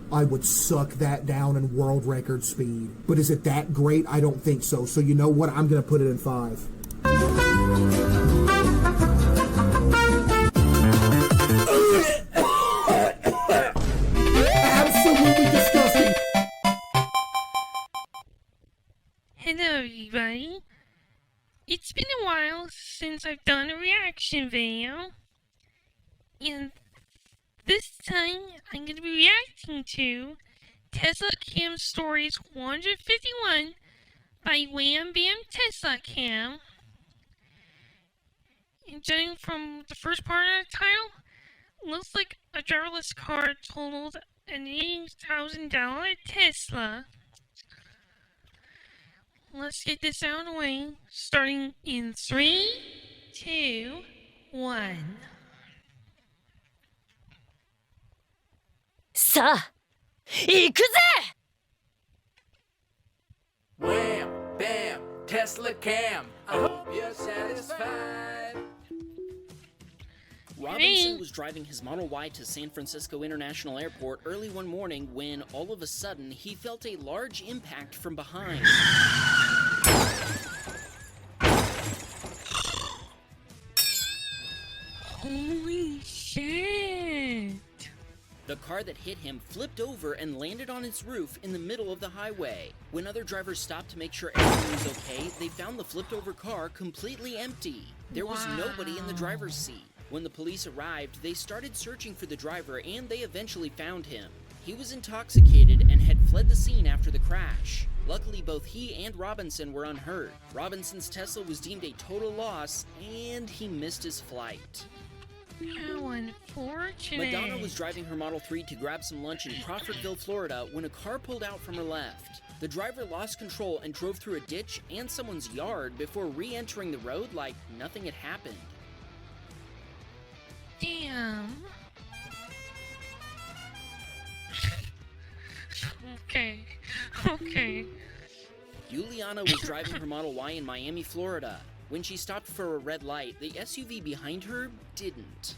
I would suck that down in world record speed. But is it that great? I don't think so. So you know what? I'm going to put it in 5. Absolutely disgusting. Hello everybody. It's been a while since I've done a reaction video. And this time I'm going to be reacting to Teslacam Stories 151 by Wham Bam Teslacam. And judging from the first part of the title, looks like a driverless car totaled an $80,000 Tesla. Let's get this out of the way, starting in 3, 2, 1. さあ、行くぜ! Wham, bam, Teslacam. I hope you're satisfied. Robinson was driving his Model Y to San Francisco International Airport early one morning when, all of a sudden, he felt a large impact from behind. Holy shit! The car that hit him flipped over and landed on its roof in the middle of the highway. When other drivers stopped to make sure everything was okay, they found the flipped-over car completely empty. There was nobody in the driver's seat. When the police arrived, they started searching for the driver and they eventually found him. He was intoxicated and had fled the scene after the crash. Luckily, both he and Robinson were unhurt. Robinson's Tesla was deemed a total loss and he missed his flight. How unfortunate. Madonna was driving her Model 3 to grab some lunch in Crawfordville, Florida, when a car pulled out from her left. The driver lost control and drove through a ditch and someone's yard before re-entering the road like nothing had happened. Damn. Okay. Juliana was driving her Model Y in Miami, Florida. When she stopped for a red light, the SUV behind her didn't.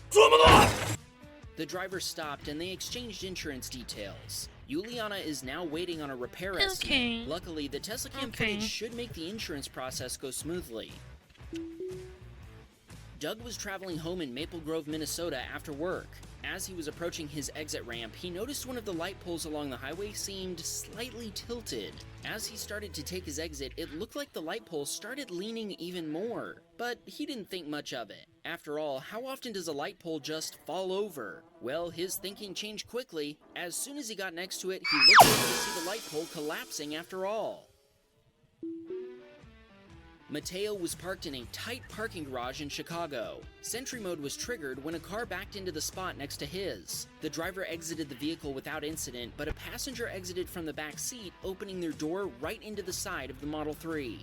The driver stopped and they exchanged insurance details. Juliana is now waiting on a repair estimate. Luckily, the Teslacam footage should make the insurance process go smoothly. Doug was traveling home in Maple Grove, Minnesota after work. As he was approaching his exit ramp, he noticed one of the light poles along the highway seemed slightly tilted. As he started to take his exit, it looked like the light pole started leaning even more. But he didn't think much of it. After all, how often does a light pole just fall over? Well, his thinking changed quickly. As soon as he got next to it, he looked over to see the light pole collapsing after all. Mateo was parked in a tight parking garage in Chicago. Sentry mode was triggered when a car backed into the spot next to his. The driver exited the vehicle without incident, but a passenger exited from the back seat, opening their door right into the side of the Model 3.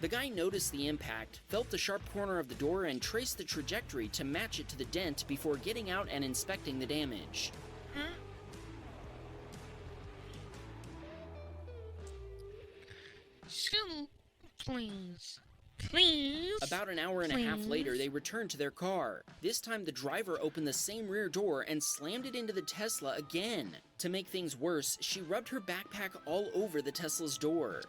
The guy noticed the impact, felt the sharp corner of the door, and traced the trajectory to match it to the dent before getting out and inspecting the damage. Please. About an hour and a half later, they returned to their car. This time, the driver opened the same rear door and slammed it into the Tesla again. To make things worse, she rubbed her backpack all over the Tesla's door.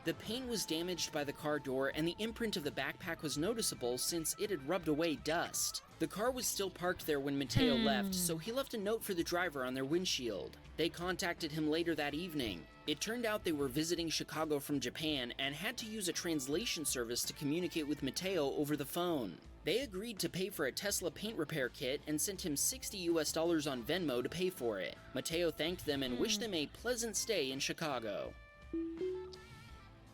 The paint was damaged by the car door, and the imprint of the backpack was noticeable since it had rubbed away dust. The car was still parked there when Mateo left, so he left a note for the driver on their windshield. They contacted him later that evening. It turned out they were visiting Chicago from Japan and had to use a translation service to communicate with Mateo over the phone. They agreed to pay for a Tesla paint repair kit and sent him $60 on Venmo to pay for it. Mateo thanked them and wished them a pleasant stay in Chicago.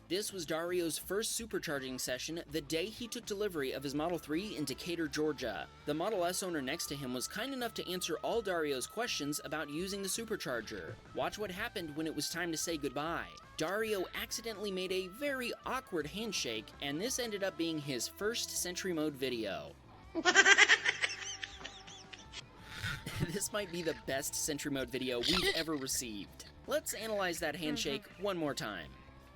This was Dario's first supercharging session the day he took delivery of his Model 3 in Decatur, Georgia. The Model S owner next to him was kind enough to answer all Dario's questions about using the supercharger. Watch what happened when it was time to say goodbye. Dario accidentally made a very awkward handshake, and this ended up being his first Sentry Mode video. This might be the best Sentry Mode video we've ever received. Let's analyze that handshake one more time.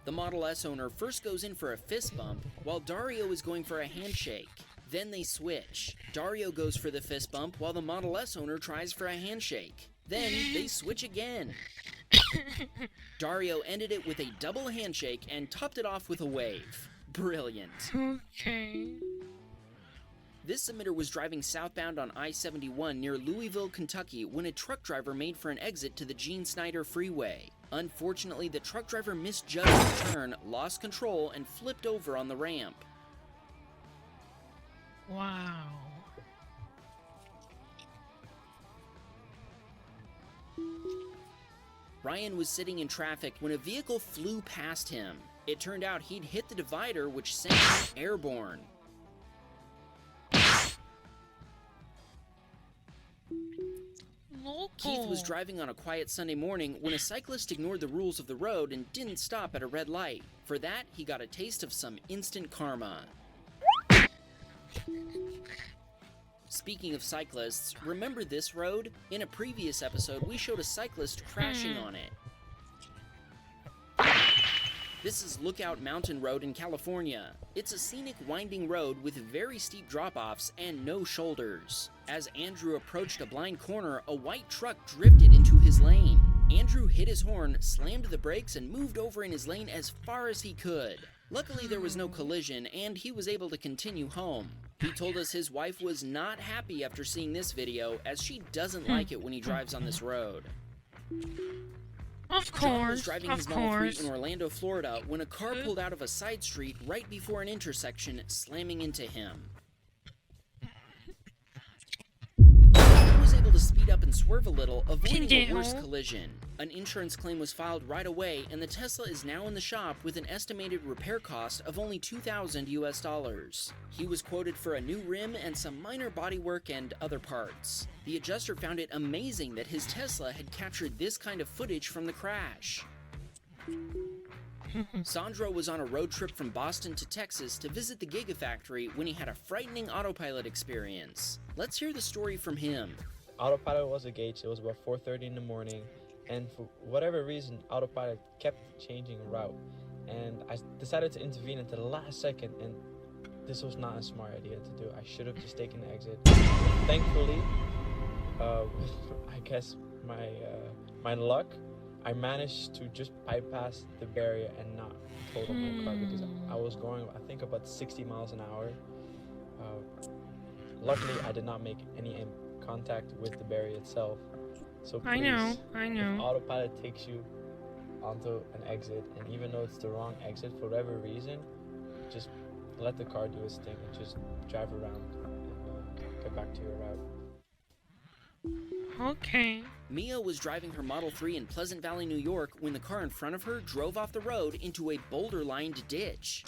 The Model S owner first goes in for a fist bump, while Dario is going for a handshake. Then they switch. Dario goes for the fist bump while the Model S owner tries for a handshake. Then they switch again. Dario ended it with a double handshake and topped it off with a wave. Brilliant. Okay. This submitter was driving southbound on I-71 near Louisville, Kentucky when a truck driver made for an exit to the Gene Snyder Freeway. Unfortunately, the truck driver misjudged the turn, lost control, and flipped over on the ramp. Wow. Ryan was sitting in traffic when a vehicle flew past him. It turned out he'd hit the divider, which sent him airborne. Keith was driving on a quiet Sunday morning when a cyclist ignored the rules of the road and didn't stop at a red light. For that, he got a taste of some instant karma. Speaking of cyclists, remember this road? In a previous episode, we showed a cyclist crashing on it. This is Lookout Mountain Road in California. It's a scenic winding road with very steep drop-offs and no shoulders. As Andrew approached a blind corner, a white truck drifted into his lane. Andrew hit his horn, slammed the brakes, and moved over in his lane as far as he could. Luckily, there was no collision, and he was able to continue home. He told us his wife was not happy after seeing this video, as she doesn't like it when he drives on this road. Of course, John was driving his Model 3 in Orlando, Florida, when a car pulled out of a side street right before an intersection, slamming into him. He was able to speed up and swerve a little, avoiding a worse collision. An insurance claim was filed right away, and the Tesla is now in the shop with an estimated repair cost of only $2,000 US. He was quoted for a new rim and some minor bodywork and other parts. The adjuster found it amazing that his Tesla had captured this kind of footage from the crash. Sandro was on a road trip from Boston to Texas to visit the Gigafactory when he had a frightening autopilot experience. Let's hear the story from him. Autopilot was engaged. It was about 4:30 in the morning, and for whatever reason, autopilot kept changing route, and I decided to intervene at the last second, and this was not a smart idea to do. I should have just taken the exit. Thankfully, I guess my luck, I managed to just bypass the barrier and not total my car, because I was going, I think, about 60 miles an hour. Luckily, I did not make any contact with the barrier itself. So please, I know. if autopilot takes you onto an exit, and even though it's the wrong exit for whatever reason, just let the car do its thing and just drive around and get back to your route. Okay. Mia was driving her Model 3 in Pleasant Valley, New York, when the car in front of her drove off the road into a boulder-lined ditch.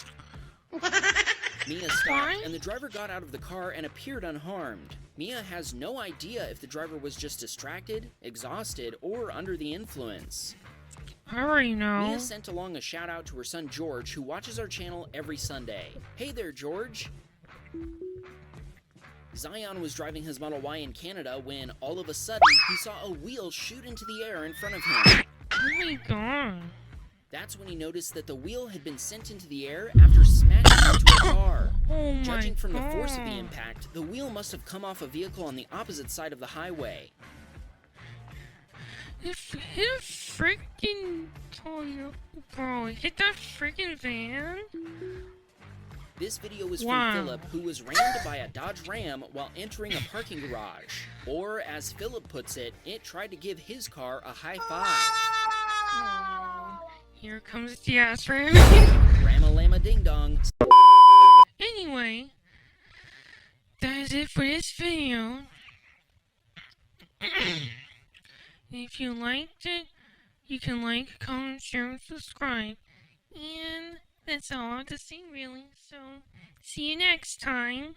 Mia stopped, and the driver got out of the car and appeared unharmed. Mia has no idea if the driver was just distracted, exhausted, or under the influence. I already know. Mia sent along a shout out to her son George, who watches our channel every Sunday. Hey there, George! Zion was driving his Model Y in Canada when, all of a sudden, he saw a wheel shoot into the air in front of him. Oh my god. That's when he noticed that the wheel had been sent into the air after smashing into a car. Oh my Judging from the god. force of the impact, the wheel must have come off a vehicle on the opposite side of the highway. It hit a freaking Toyota. Bro, it hit that freaking van? This video was Wow. from Philip, who was rammed by a Dodge Ram while entering a parking garage. Or, as Philip puts it, it tried to give his car a high five. Oh, here comes the ass ram. Ram-a-lama ding-dong. Anyway, that is it for this video. If you liked it, you can like, comment, share, and subscribe. And that's all I have to say, really. So, see you next time.